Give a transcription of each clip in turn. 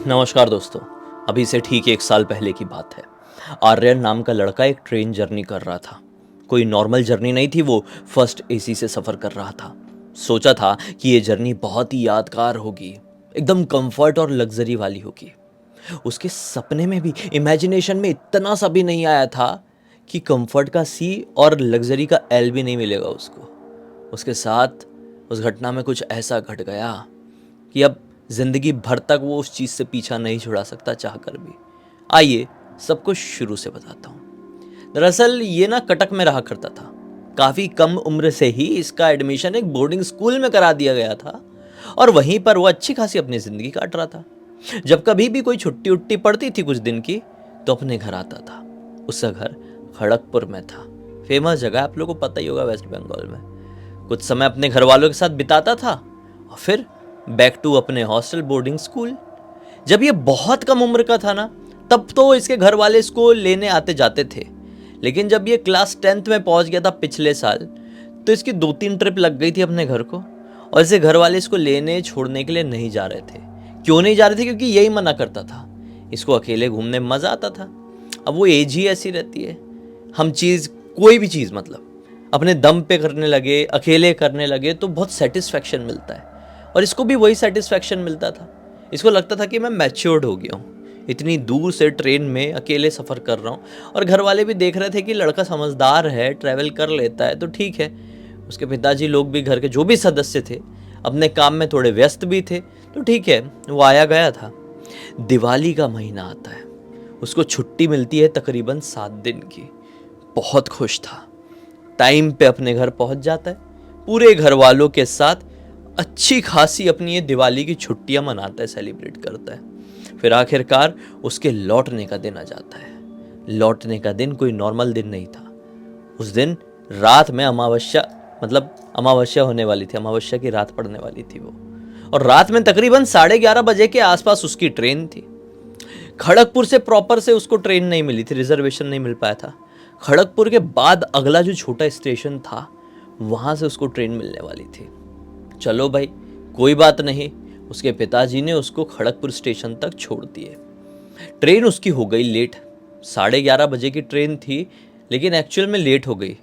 नमस्कार दोस्तों। अभी से ठीक 1 साल पहले की बात है। आर्यन नाम का लड़का एक ट्रेन जर्नी कर रहा था। कोई नॉर्मल जर्नी नहीं थी, वो फर्स्ट एसी से सफ़र कर रहा था। सोचा था कि ये जर्नी बहुत ही यादगार होगी, एकदम कंफर्ट और लग्जरी वाली होगी। उसके सपने में भी, इमेजिनेशन में इतना सा भी नहीं आया था कि कंफर्ट का सी और लग्जरी का एल भी नहीं मिलेगा उसको। उसके साथ उस घटना में कुछ ऐसा घट गया कि अब जिंदगी भर तक वो उस चीज़ से पीछा नहीं छुड़ा सकता चाह कर भी। आइए सब कुछ शुरू से बताता हूँ। दरअसल ये ना कटक में रहा करता था। काफ़ी कम उम्र से ही इसका एडमिशन एक बोर्डिंग स्कूल में करा दिया गया था और वहीं पर वो अच्छी खासी अपनी ज़िंदगी काट रहा था। जब कभी भी कोई छुट्टी उट्टी पड़ती थी कुछ दिन की, तो अपने घर आता था। उसका घर खड़गपुर में था। फेमस जगह, आप लोगों को पता ही होगा, वेस्ट बंगाल में। कुछ समय अपने घर वालों के साथ बिताता था और फिर बैक टू अपने हॉस्टल बोर्डिंग स्कूल। जब ये बहुत कम उम्र का था ना, तब तो इसके घर वाले इसको लेने आते जाते थे। लेकिन जब ये क्लास 10th में पहुंच गया था पिछले साल, तो इसकी 2-3 ट्रिप लग गई थी अपने घर को, और इसे घर वाले इसको लेने छोड़ने के लिए नहीं जा रहे थे। क्यों नहीं जा रहे थे? क्योंकि यही मना करता था। इसको अकेले घूमने में मज़ा आता था। अब वो एज ही ऐसी रहती है, हम चीज़, कोई भी चीज़ मतलब अपने दम पे करने लगे, अकेले करने लगे तो बहुत सेटिस्फेक्शन मिलता है। और इसको भी वही सेटिस्फेक्शन मिलता था। इसको लगता था कि मैं मैच्योर्ड हो गया हूँ, इतनी दूर से ट्रेन में अकेले सफ़र कर रहा हूँ। और घर वाले भी देख रहे थे कि लड़का समझदार है, ट्रैवल कर लेता है तो ठीक है। उसके पिताजी लोग भी, घर के जो भी सदस्य थे, अपने काम में थोड़े व्यस्त भी थे, तो ठीक है, वो आया गया था। दिवाली का महीना आता है, उसको छुट्टी मिलती है तकरीबन 7 दिन की। बहुत खुश था। टाइम पे अपने घर पहुंच जाता है, पूरे घर वालों के साथ अच्छी खासी अपनी ये दिवाली की छुट्टियां मनाता है, सेलिब्रेट करता है। फिर आखिरकार उसके लौटने का दिन आ जाता है। लौटने का दिन कोई नॉर्मल दिन नहीं था। उस दिन रात में अमावस्या, मतलब अमावस्या होने वाली थी, अमावस्या की रात पड़ने वाली थी वो। और रात में तकरीबन 11:30 बजे के आसपास उसकी ट्रेन थी। खड़गपुर से प्रॉपर से उसको ट्रेन नहीं मिली थी, रिजर्वेशन नहीं मिल पाया था। खड़गपुर के बाद अगला जो छोटा स्टेशन था, वहां से उसको ट्रेन मिलने वाली थी। चलो भाई, कोई बात नहीं, उसके पिताजी ने उसको खड़गपुर स्टेशन तक छोड़ दिए। ट्रेन उसकी हो गई लेट। 11:30 बजे की ट्रेन थी, लेकिन एक्चुअल में लेट हो गई,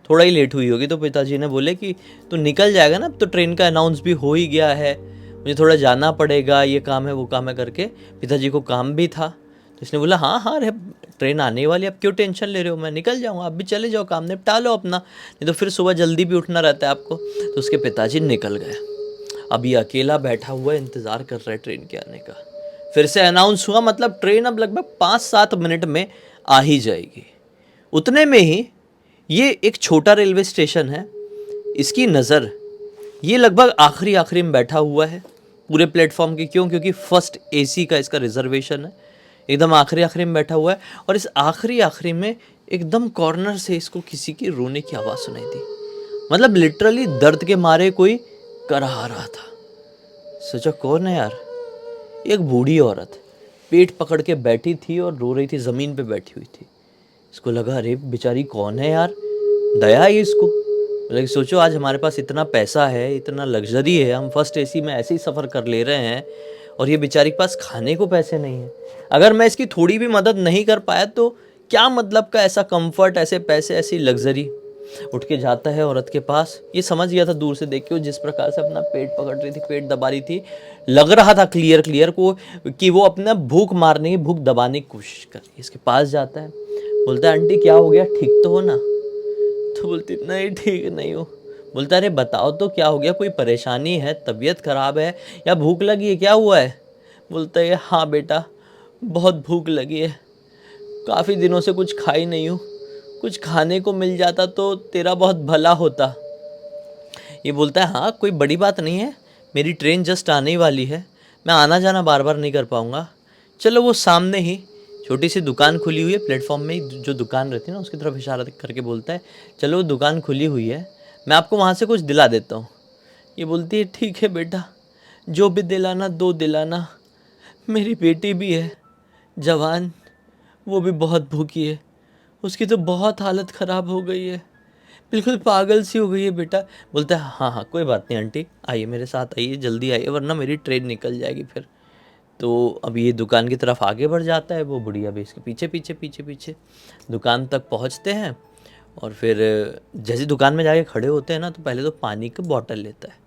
थोड़ा ही लेट हुई होगी। तो पिताजी ने बोले कि तो निकल जाएगा ना, अब तो ट्रेन का अनाउंस भी हो ही गया है, मुझे थोड़ा जाना पड़ेगा, ये काम है वो काम है करके। पिताजी को काम भी था, तो इसने बोला हाँ हाँ रे, ट्रेन आने वाली, अब क्यों टेंशन ले रहे हो, मैं निकल जाऊँगा, आप भी चले जाओ, काम निपटा लो अपना, नहीं तो फिर सुबह जल्दी भी उठना रहता है आपको। तो उसके पिताजी निकल गए। अब ये अकेला बैठा हुआ इंतज़ार कर रहा है ट्रेन के आने का। फिर से अनाउंस हुआ, मतलब ट्रेन अब लगभग 5-7 मिनट में आ ही जाएगी। उतने में ही ये एक छोटा रेलवे स्टेशन है, इसकी नज़र, ये लगभग आखिरी आखिरी में बैठा हुआ है पूरे प्लेटफॉर्म के। क्यों? क्योंकि फर्स्ट एसी का इसका रिजर्वेशन है, एकदम आखिरी आखिरी में बैठा हुआ है। और इस आखिरी आखिरी में एकदम कॉर्नर से इसको किसी की रोने की आवाज़ सुनाई दी। मतलब लिटरली दर्द के मारे कोई कराह रहा था। सोचा कौन है यार? एक बूढ़ी औरत पेट पकड़ के बैठी थी और रो रही थी, ज़मीन पे बैठी हुई थी। इसको लगा अरे बेचारी कौन है यार, दया आई इसको। लेकिन सोचो, आज हमारे पास इतना पैसा है, इतना लग्जरी है, हम फर्स्ट एसी में ऐसे ही सफ़र कर ले रहे हैं, और ये बेचारी के पास खाने को पैसे नहीं है। अगर मैं इसकी थोड़ी भी मदद नहीं कर पाया तो क्या मतलब का ऐसा कंफर्ट, ऐसे पैसे, ऐसी लग्जरी। उठ के जाता है औरत के पास। ये समझ गया था दूर से देख के, वो जिस प्रकार से अपना पेट पकड़ रही थी, पेट दबा रही थी, लग रहा था क्लियर क्लियर को कि वो अपना भूख मारने की, भूख दबाने की कोशिश कर रही है। इसके पास जाता है, बोलता है आंटी क्या हो गया, ठीक तो हो ना? तो बोलती नहीं ठीक नहीं हो। बोलता अरे बताओ तो क्या हो गया, कोई परेशानी है, तबीयत खराब है या भूख लगी है, क्या हुआ है? बोलता है हाँ बेटा, बहुत भूख लगी है, काफ़ी दिनों से कुछ खाई नहीं हूँ, कुछ खाने को मिल जाता तो तेरा बहुत भला होता। ये बोलता है हाँ कोई बड़ी बात नहीं है, मेरी ट्रेन जस्ट आने ही वाली है, मैं आना जाना बार बार नहीं कर पाऊँगा। चलो, वो सामने ही छोटी सी दुकान खुली हुई है, प्लेटफॉर्म में ही जो दुकान रहती है ना, उसकी तरफ इशारा करके बोलता है चलो दुकान खुली हुई है, मैं आपको वहाँ से कुछ दिला देता हूँ। ये बोलती है ठीक है बेटा, जो भी दिलाना दो दिलाना, मेरी बेटी भी है जवान, वो भी बहुत भूखी है, उसकी तो बहुत हालत ख़राब हो गई है, बिल्कुल पागल सी हो गई है बेटा। बोलता है हाँ हाँ कोई बात नहीं आंटी, आइए मेरे साथ आइए, जल्दी आइए, वरना मेरी ट्रेन निकल जाएगी फिर। तो अब ये दुकान की तरफ आगे बढ़ जाता है, वो बुढ़िया भी इसके पीछे पीछे पीछे पीछे दुकान तक पहुंचते हैं। और फिर जैसे दुकान में जाके खड़े होते हैं ना, तो पहले तो पानी की बोतल लेता है।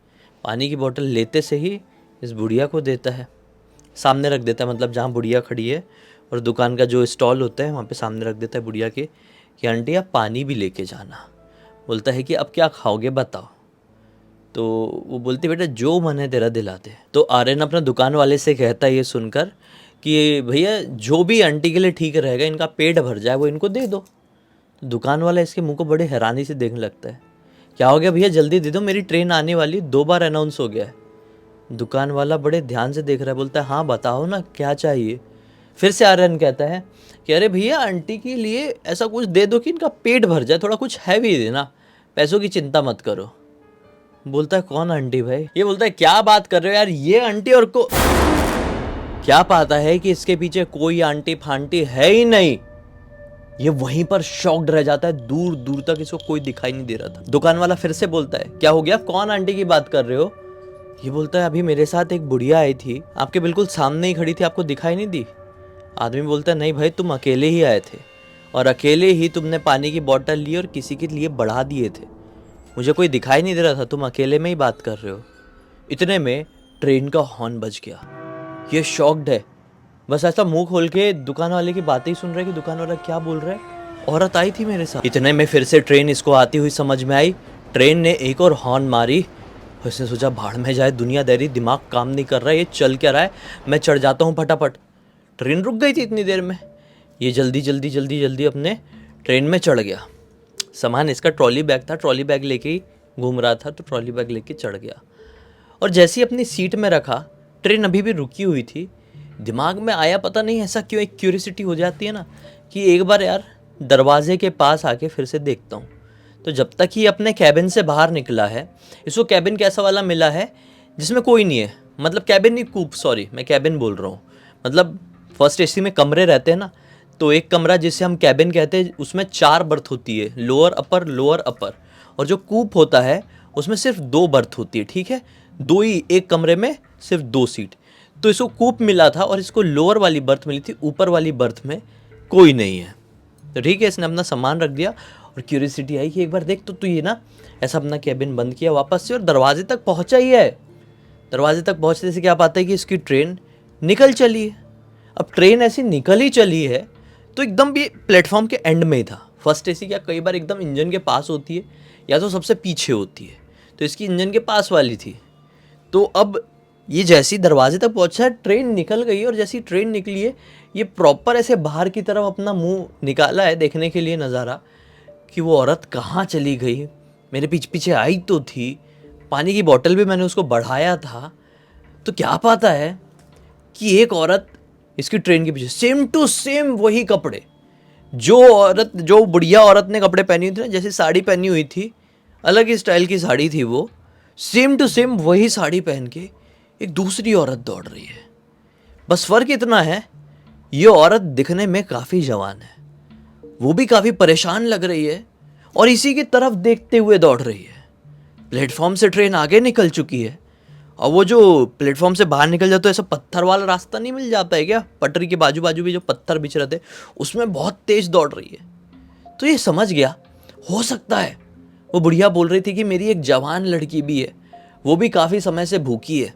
पानी की बोतल लेते से ही इस बुढ़िया को देता है, सामने रख देता है, मतलब जहाँ बुढ़िया खड़ी है और दुकान का जो स्टॉल होता है वहाँ पे सामने रख देता है बुढ़िया के कि आंटी आप पानी भी लेके जाना। बोलता है कि अब क्या खाओगे बताओ। तो वो बोलती बेटा जो मन है तेरा दिला दे। तो आर्यन अपना दुकान वाले से कहता है ये सुनकर कि भैया जो भी आंटी के लिए ठीक रहेगा, इनका पेट भर जाए वो इनको दे दो। तो दुकान वाला इसके मुंह को बड़े हैरानी से देखने लगता है। क्या हो गया भैया, जल्दी दे दो, मेरी ट्रेन आने वाली, 2 बार अनाउंस हो गया है। दुकान वाला बड़े ध्यान से देख रहा है, बोलता है हाँ बताओ ना क्या चाहिए। फिर से आर्यन कहता है कि अरे भैया आंटी के लिए ऐसा कुछ दे दो कि इनका पेट भर जाए, थोड़ा कुछ हैवी देना, पैसों की चिंता मत करो। बोलता है कौन आंटी भाई? ये बोलता है क्या बात कर रहे हो यार, ये आंटी और को क्या पता है कि इसके पीछे कोई आंटी फांटी है ही नहीं। ये वहीं पर शॉक्ड रह जाता है, दूर दूर तक इसको कोई दिखाई नहीं दे रहा था। दुकान वाला फिर से बोलता है क्या हो गया, कौन आंटी की बात कर रहे हो? ये बोलता है अभी मेरे साथ एक बुढ़िया आई थी, आपके बिल्कुल सामने ही खड़ी थी, आपको दिखाई नहीं दी? आदमी बोलता है नहीं भाई, तुम अकेले ही आए थे और अकेले ही तुमने पानी की बोतल ली और किसी के लिए बढ़ा दिए थे, मुझे कोई दिखाई नहीं दे रहा था, तुम अकेले में ही बात कर रहे हो। इतने में ट्रेन का हॉर्न बज गया। ये शॉक्ड है, बस ऐसा मुंह खोल के दुकान वाले की बातें ही सुन रहा है कि दुकान वाला क्या बोल रहा है, औरत आई थी मेरे साथ। इतने में फिर से ट्रेन इसको आती हुई समझ में आई। ट्रेन ने एक और हॉर्न मारी। उसने सोचा भाड़ में जाए दुनियादारी, दिमाग काम नहीं कर रहा है, ये चल क्या रहा है, मैं चढ़ जाता हूँ फटाफट। ट्रेन रुक गई थी इतनी देर में। ये जल्दी जल्दी जल्दी जल्दी अपने ट्रेन में चढ़ गया। सामान इसका ट्रॉली बैग था, ट्रॉली बैग लेके ही घूम रहा था, तो ट्रॉली बैग लेके चढ़ गया। और जैसे ही अपनी सीट में रखा, ट्रेन अभी भी रुकी हुई थी। दिमाग में आया पता नहीं ऐसा क्यों, एक क्यूरियोसिटी हो जाती है ना कि एक बार यार दरवाजे के पास आके फिर से देखता हूँ। तो जब तक ही अपने कैबिन से बाहर निकला है, इसको कैबिन कैसा वाला मिला है जिसमें कोई नहीं है, मतलब कैबिन नहीं, कूप, सॉरी मैं कैबिन बोल रहा हूँ, मतलब फर्स्ट एसी में कमरे रहते हैं ना, तो एक कमरा जिसे हम कैबिन कहते हैं उसमें 4 बर्थ होती है, लोअर अपर। और जो कूप होता है उसमें सिर्फ 2 बर्थ होती है, ठीक है, 2 ही, एक कमरे में सिर्फ 2 सीट। तो इसको कूप मिला था और इसको लोअर वाली बर्थ मिली थी, ऊपर वाली बर्थ में कोई नहीं है। तो ठीक है, इसने अपना सामान रख दिया और क्यूरियोसिटी आई कि एक बार देख तो ये ना, ऐसा अपना कैबिन बंद किया वापस से और दरवाजे तक पहुंचा ही है। दरवाजे तक पहुंचने से क्या पाता है कि इसकी ट्रेन निकल चली है। अब ट्रेन ऐसी निकल ही चली है तो एकदम भी प्लेटफॉर्म के एंड में ही था। फर्स्ट एसी क्या कई बार एकदम इंजन के पास होती है या तो सबसे पीछे होती है, तो इसकी इंजन के पास वाली थी। तो अब ये जैसी दरवाजे तक पहुंचा है, ट्रेन निकल गई और जैसी ट्रेन निकली है, ये प्रॉपर ऐसे बाहर की तरफ अपना मुंह निकाला है देखने के लिए नज़ारा कि वो औरत कहाँ चली गई। मेरे पीछे पीछे आई तो थी, पानी की बोतल भी मैंने उसको बढ़ाया था, तो क्या पाता है कि एक औरत इसकी ट्रेन के पीछे, सेम टू सेम वही कपड़े, जो बुढ़िया औरत ने कपड़े पहनी हुई थी ना, जैसे साड़ी पहनी हुई थी, अलग ही स्टाइल की साड़ी थी वो, सेम टू सेम वही साड़ी पहन के एक दूसरी औरत दौड़ रही है। बस फर्क इतना है, ये औरत दिखने में काफ़ी जवान है, वो भी काफ़ी परेशान लग रही है और इसी की तरफ देखते हुए दौड़ रही है। प्लेटफॉर्म से ट्रेन आगे निकल चुकी है और वो जो प्लेटफॉर्म से बाहर निकल जाता है, ऐसा पत्थर वाला रास्ता नहीं मिल जाता है क्या, पटरी के बाजू बाजू भी जो पत्थर बिछ रहे थे, उसमें बहुत तेज दौड़ रही है। तो ये समझ गया, हो सकता है वो बुढ़िया बोल रही थी कि मेरी एक जवान लड़की भी है, वो भी काफ़ी समय से भूखी है।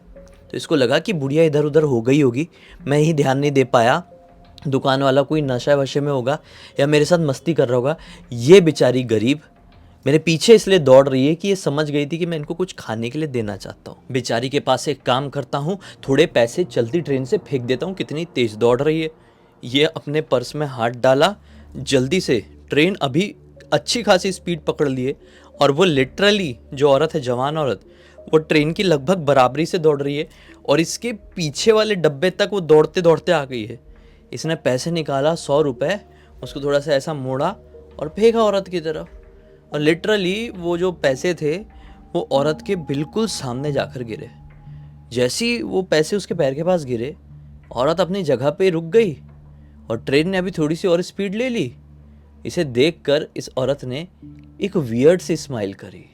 तो इसको लगा कि बुढ़िया इधर उधर हो गई होगी, मैं ही ध्यान नहीं दे पाया, दुकान वाला कोई नशा वशे में होगा या मेरे साथ मस्ती कर रहा होगा, ये बेचारी गरीब मेरे पीछे इसलिए दौड़ रही है कि ये समझ गई थी कि मैं इनको कुछ खाने के लिए देना चाहता हूँ। बेचारी के पास एक काम करता हूँ, थोड़े पैसे चलती ट्रेन से फेंक देता हूँ, कितनी तेज दौड़ रही है। ये अपने पर्स में हाथ डाला, जल्दी से, ट्रेन अभी अच्छी खासी स्पीड पकड़ लिए और वो लिटरली जो औरत है, जवान औरत, वो ट्रेन की लगभग बराबरी से दौड़ रही है और इसके पीछे वाले डब्बे तक वो दौड़ते दौड़ते आ गई है। इसने पैसे निकाला, 100 रुपये, उसको थोड़ा सा ऐसा मोड़ा और फेंका औरत की तरफ, और लिटरली वो जो पैसे थे वो औरत के बिल्कुल सामने जाकर गिरे। जैसे ही वो पैसे उसके पैर के पास गिरे, औरत अपनी जगह पे रुक गई और ट्रेन ने अभी थोड़ी सी और स्पीड ले ली। इसे देखकर इस औरत ने एक वियर्ड सी स्माइल करी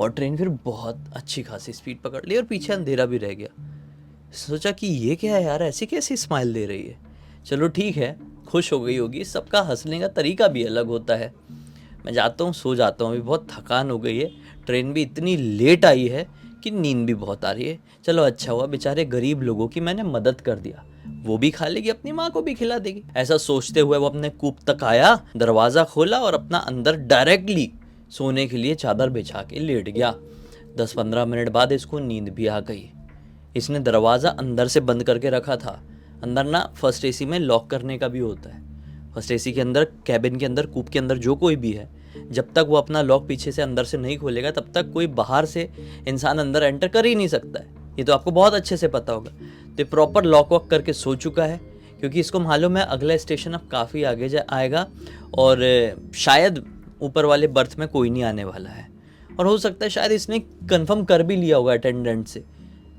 और ट्रेन फिर बहुत अच्छी खासी स्पीड पकड़ ली और पीछे अंधेरा भी रह गया। सोचा कि ये क्या है यार, ऐसी कैसी स्माइल दे रही है। चलो ठीक है, खुश हो गई होगी, सबका हंसने का तरीका भी अलग होता है। मैं जाता हूँ, सो जाता हूँ, अभी बहुत थकान हो गई है, ट्रेन भी इतनी लेट आई है कि नींद भी बहुत आ रही है। चलो अच्छा हुआ बेचारे गरीब लोगों की मैंने मदद कर दिया, वो भी खा लेगी, अपनी माँ को भी खिला देगी। ऐसा सोचते हुए वो अपने कूप तक आया, दरवाज़ा खोला और अपना अंदर डायरेक्टली सोने के लिए चादर बिछा के लेट गया। 10-15 मिनट बाद इसको नींद भी आ गई। इसने दरवाज़ा अंदर से बंद करके रखा था। अंदर ना फर्स्ट एसी में लॉक करने का भी होता है। फर्स्ट एसी के अंदर, कैबिन के अंदर, कूप के अंदर जो कोई भी है, जब तक वो अपना लॉक पीछे से अंदर से नहीं खोलेगा तब तक कोई बाहर से इंसान अंदर एंटर कर ही नहीं सकता है। ये तो आपको बहुत अच्छे से पता होगा। तो प्रॉपर लॉक वॉक करके सो चुका है, क्योंकि इसको मालूम है अगला स्टेशन अब काफ़ी आगे आएगा और शायद ऊपर वाले बर्थ में कोई नहीं आने वाला है। और हो सकता है शायद इसने कंफर्म कर भी लिया होगा अटेंडेंट से।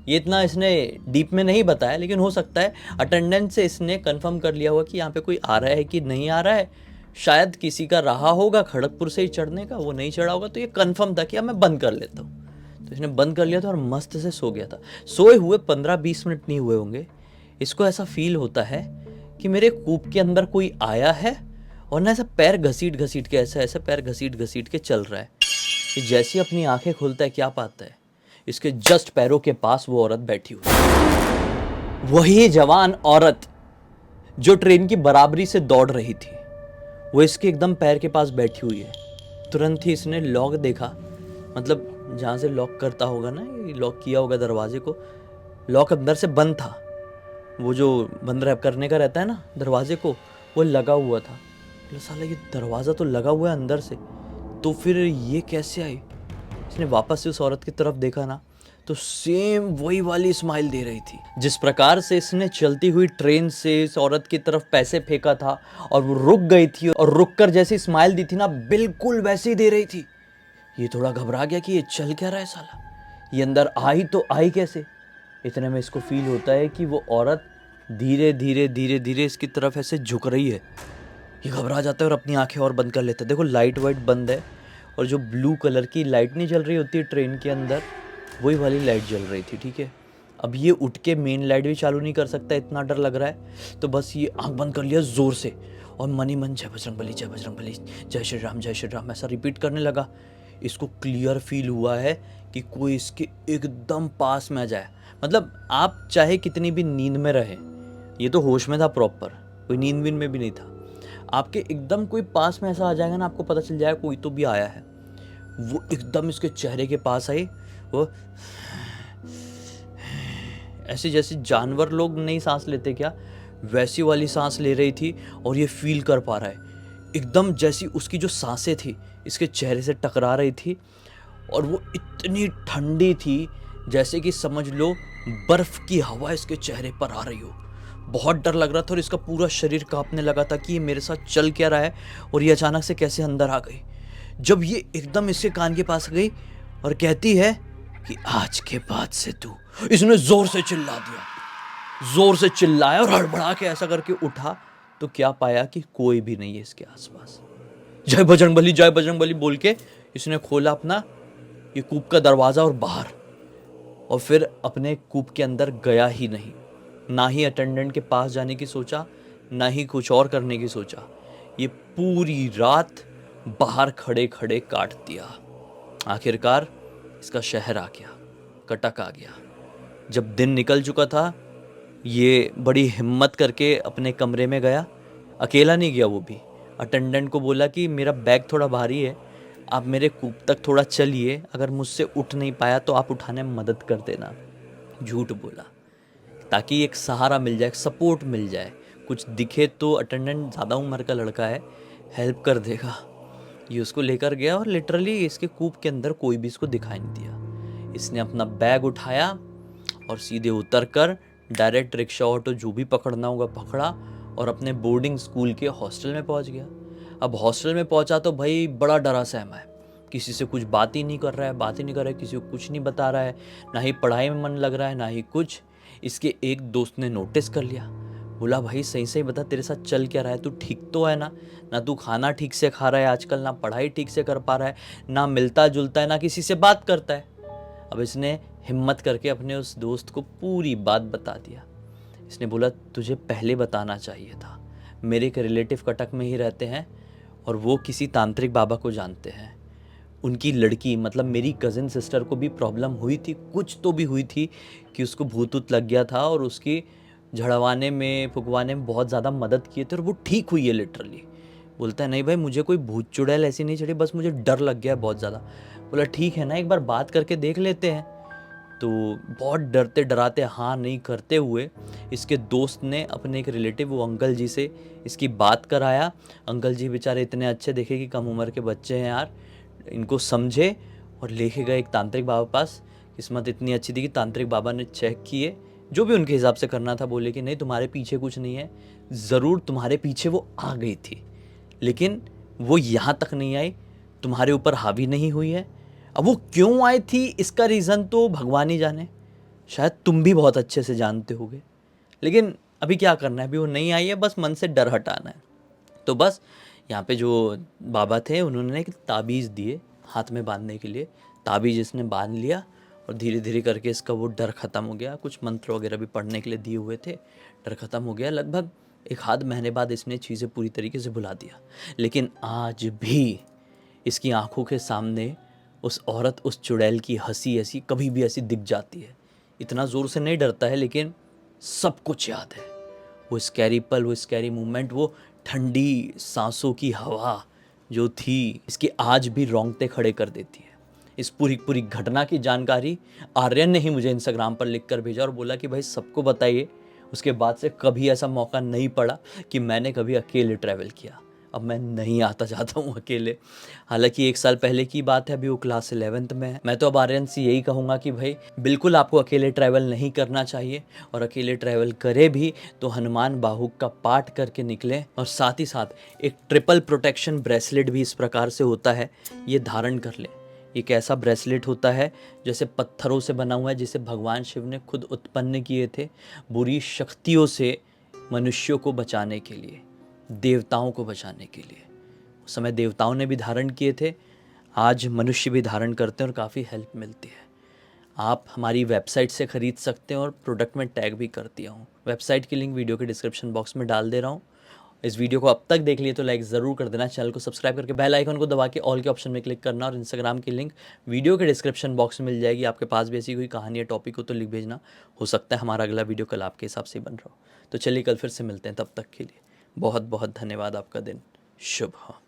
ये इतना इसने डीप में नहीं बताया, लेकिन हो सकता है अटेंडेंट से इसने कंफर्म कर लिया होगा कि यहाँ पे कोई आ रहा है कि नहीं आ रहा है। शायद किसी का रहा होगा खड़गपुर से ही चढ़ने का, वो नहीं चढ़ा होगा, तो ये कंफर्म था कि अब मैं बंद कर लेता हूँ। तो इसने बंद कर लिया था और मस्त से सो गया था। सोए हुए 15-20 मिनट नहीं हुए होंगे, इसको ऐसा फील होता है कि मेरे कूप के अंदर कोई आया है और ना ऐसा पैर घसीट घसीट के, ऐसा ऐसा पैर घसीट घसीट के चल रहा है। कि जैसी अपनी आंखें खोलता है, क्या पाता है, इसके जस्ट पैरों के पास वो औरत बैठी हुई। वही जवान औरत जो ट्रेन की बराबरी से दौड़ रही थी, वो इसके एकदम पैर के पास बैठी हुई है। तुरंत ही इसने लॉक देखा, मतलब जहाँ से लॉक करता होगा ना, लॉक किया होगा दरवाजे को, लॉक अंदर से बंद था। वो जो बंद रैप करने का रहता है ना दरवाजे को, वो लगा हुआ था। तो साला ये दरवाज़ा तो लगा हुआ है अंदर से, तो फिर ये कैसे आई। इसने वापस से उस औरत की तरफ देखा ना, तो सेम वही वाली स्माइल दे रही थी। जिस प्रकार से इसने चलती हुई ट्रेन से इस औरत की तरफ पैसे फेंका था और वो रुक गई थी और रुक कर जैसी स्माइल दी थी ना, बिल्कुल वैसे ही दे रही थी। ये थोड़ा घबरा गया कि ये चल क्या रहा है साला, ये अंदर आई तो आई कैसे। इतने में इसको फील होता है कि वो औरत धीरे धीरे धीरे धीरे इसकी तरफ ऐसे झुक रही है। ये घबरा जाता है और अपनी आंखें और बंद कर लेता है। देखो लाइट वाइट बंद है और जो ब्लू कलर की लाइट नहीं जल रही होती है ट्रेन के अंदर, वही वाली लाइट जल रही थी, ठीक है। अब ये उठ के मेन लाइट भी चालू नहीं कर सकता, इतना डर लग रहा है। तो बस ये आंख बंद कर लिया ज़ोर से और मन ही मन जय बजरंगबली जय बजरंगबली, जय श्री राम ऐसा रिपीट करने लगा। इसको क्लियर फील हुआ है कि कोई इसके एकदम पास में आ जाए। मतलब आप चाहे कितनी भी नींद में रहे, ये तो होश में था प्रॉपर, कोई नींद वींद में भी नहीं था, आपके एकदम कोई पास में ऐसा आ जाएगा ना, आपको पता चल जाएगा कोई तो भी आया है। वो एकदम इसके चेहरे के पास आई, वो ऐसे जैसे जानवर लोग नहीं सांस लेते क्या, वैसी वाली सांस ले रही थी। और ये फील कर पा रहा है एकदम जैसी उसकी जो सांसें थी इसके चेहरे से टकरा रही थी। और वो इतनी ठंडी थी जैसे कि समझ लो बर्फ की हवा इसके चेहरे पर आ रही हो। बहुत डर लग रहा था और इसका पूरा शरीर कांपने लगा था कि ये मेरे साथ चल क्या रहा है और ये अचानक से कैसे अंदर आ गई। जब ये एकदम इसके कान के पास गई और कहती है कि आज के बाद से तू, इसने जोर से चिल्ला दिया, जोर से चिल्लाया और हड़बड़ा के ऐसा करके उठा तो क्या पाया कि कोई भी नहीं है इसके आसपास। जय बजरंगबली बोल के इसने खोला अपना ये कूप का दरवाजा और बाहर, और फिर अपने कूप के अंदर गया ही नहीं। ना ही अटेंडेंट के पास जाने की सोचा, ना ही कुछ और करने की सोचा। ये पूरी रात बाहर खड़े खड़े काट दिया। आखिरकार इसका शहर आ गया, कटक आ गया। जब दिन निकल चुका था, ये बड़ी हिम्मत करके अपने कमरे में गया। अकेला नहीं गया वो भी, अटेंडेंट को बोला कि मेरा बैग थोड़ा भारी है, आप मेरे कूप तक थोड़ा चलिए, अगर मुझसे उठ नहीं पाया तो आप उठाने में मदद कर देना। झूठ बोला ताकि एक सहारा मिल जाए, सपोर्ट मिल जाए, कुछ दिखे तो अटेंडेंट ज़्यादा उम्र का लड़का है, हेल्प कर देगा। ये उसको लेकर गया और लिटरली इसके कूप के अंदर कोई भी इसको दिखाई नहीं दिया। इसने अपना बैग उठाया और सीधे उतर कर डायरेक्ट रिक्शा ऑटो जो भी पकड़ना होगा पकड़ा और अपने बोर्डिंग स्कूल के हॉस्टल में पहुंच गया। अब हॉस्टल में पहुंचा तो भाई बड़ा डरा सहमा है, किसी से कुछ बात ही नहीं कर रहा है, किसी को कुछ नहीं बता रहा है, ना ही पढ़ाई में मन लग रहा है ना ही कुछ। इसके एक दोस्त ने नोटिस कर लिया, बोला भाई सही सही बता तेरे साथ चल क्या रहा है, तू ठीक तो है ना तू खाना ठीक से खा रहा है आजकल, ना पढ़ाई ठीक से कर पा रहा है, ना मिलता जुलता है, ना किसी से बात करता है। अब इसने हिम्मत करके अपने उस दोस्त को पूरी बात बता दिया। इसने बोला तुझे पहले बताना चाहिए था, मेरे एक रिलेटिव कटक में ही रहते हैं और वो किसी तांत्रिक बाबा को जानते हैं। उनकी लड़की मतलब मेरी कज़िन सिस्टर को भी प्रॉब्लम हुई थी, कुछ तो भी हुई थी कि उसको भूत ऊत लग गया था और उसकी झड़वाने में फुकवाने में बहुत ज़्यादा मदद किए थे और वो ठीक हुई है लिटरली। बोलता है नहीं भाई मुझे कोई भूत चुड़ैल ऐसी नहीं चढ़ी, बस मुझे डर लग गया है बहुत ज़्यादा। बोला ठीक है ना, एक बार बात करके देख लेते हैं। तो बहुत डरते डराते हाँ नहीं करते हुए इसके दोस्त ने अपने एक रिलेटिव वो अंकल जी से इसकी बात कराया। अंकल जी बेचारे इतने अच्छे, देखे कि कम उम्र के बच्चे हैं यार, इनको समझे और लेके गए एक तांत्रिक बाबा पास। किस्मत इतनी अच्छी थी कि तांत्रिक बाबा ने चेक किए, जो भी उनके हिसाब से करना था, बोले कि नहीं तुम्हारे पीछे कुछ नहीं है, ज़रूर तुम्हारे पीछे वो आ गई थी लेकिन वो यहाँ तक नहीं आई, तुम्हारे ऊपर हावी नहीं हुई है। अब वो क्यों आई थी इसका रीज़न तो भगवान ही जाने, शायद तुम भी बहुत अच्छे से जानते होगे, लेकिन अभी क्या करना है, अभी वो नहीं आई है, बस मन से डर हटाना है। तो बस यहाँ पे जो बाबा थे उन्होंने एक ताबीज़ दिए हाथ में बांधने के लिए। ताबीज़ इसने बांध लिया और धीरे धीरे करके इसका वो डर ख़त्म हो गया। कुछ मंत्र वगैरह भी पढ़ने के लिए दिए हुए थे, डर ख़त्म हो गया। लगभग एक आध महीने बाद इसने चीज़ें पूरी तरीके से भुला दिया। लेकिन आज भी इसकी आंखों के सामने उस औरत, उस चुड़ैल की हंसी ऐसी कभी भी ऐसी दिख जाती है। इतना ज़ोर से नहीं डरता है लेकिन सब कुछ याद है। वो स्कैरी पल, वो स्कैरी मोमेंट, वो ठंडी सांसों की हवा जो थी, इसके आज भी रोंगटे खड़े कर देती है। इस पूरी पूरी घटना की जानकारी आर्यन ने ही मुझे इंस्टाग्राम पर लिख कर भेजा और बोला कि भाई सबको बताइए। उसके बाद से कभी ऐसा मौका नहीं पड़ा कि मैंने कभी अकेले ट्रैवल किया। अब मैं नहीं आता जाता हूँ अकेले। हालांकि 1 साल पहले की बात है, अभी वो क्लास 11th में है। मैं तो अब आर्यन से यही कहूँगा कि भाई बिल्कुल आपको अकेले ट्रैवल नहीं करना चाहिए, और अकेले ट्रैवल करे भी तो हनुमान बाहुक का पाठ करके निकले। और साथ ही साथ एक ट्रिपल प्रोटेक्शन ब्रेसलेट भी इस प्रकार से होता है, ये धारण कर ले। एक ऐसा ब्रेसलेट होता है जैसे पत्थरों से बना हुआ है, जिसे भगवान शिव ने खुद उत्पन्न किए थे बुरी शक्तियों से मनुष्यों को बचाने के लिए, देवताओं को बचाने के लिए। उस समय देवताओं ने भी धारण किए थे, आज मनुष्य भी धारण करते हैं और काफ़ी हेल्प मिलती है। आप हमारी वेबसाइट से ख़रीद सकते हैं और प्रोडक्ट में टैग भी कर दिया हूँ। वेबसाइट की लिंक वीडियो के डिस्क्रिप्शन बॉक्स में डाल दे रहा हूँ। इस वीडियो को अब तक देख लिए तो लाइक ज़रूर कर देना, चैनल को सब्सक्राइब करके बेल आइकन को दबा के ऑल के ऑप्शन में क्लिक करना, और इंस्टाग्राम की लिंक वीडियो के डिस्क्रिप्शन बॉक्स में मिल जाएगी। आपके पास भी ऐसी कोई कहानी या टॉपिक हो तो लिख भेजना, हो सकता है हमारा अगला वीडियो कल आपके हिसाब से बन रहा हो। तो चलिए कल फिर से मिलते हैं, तब तक के लिए बहुत बहुत धन्यवाद। आपका दिन शुभ हो।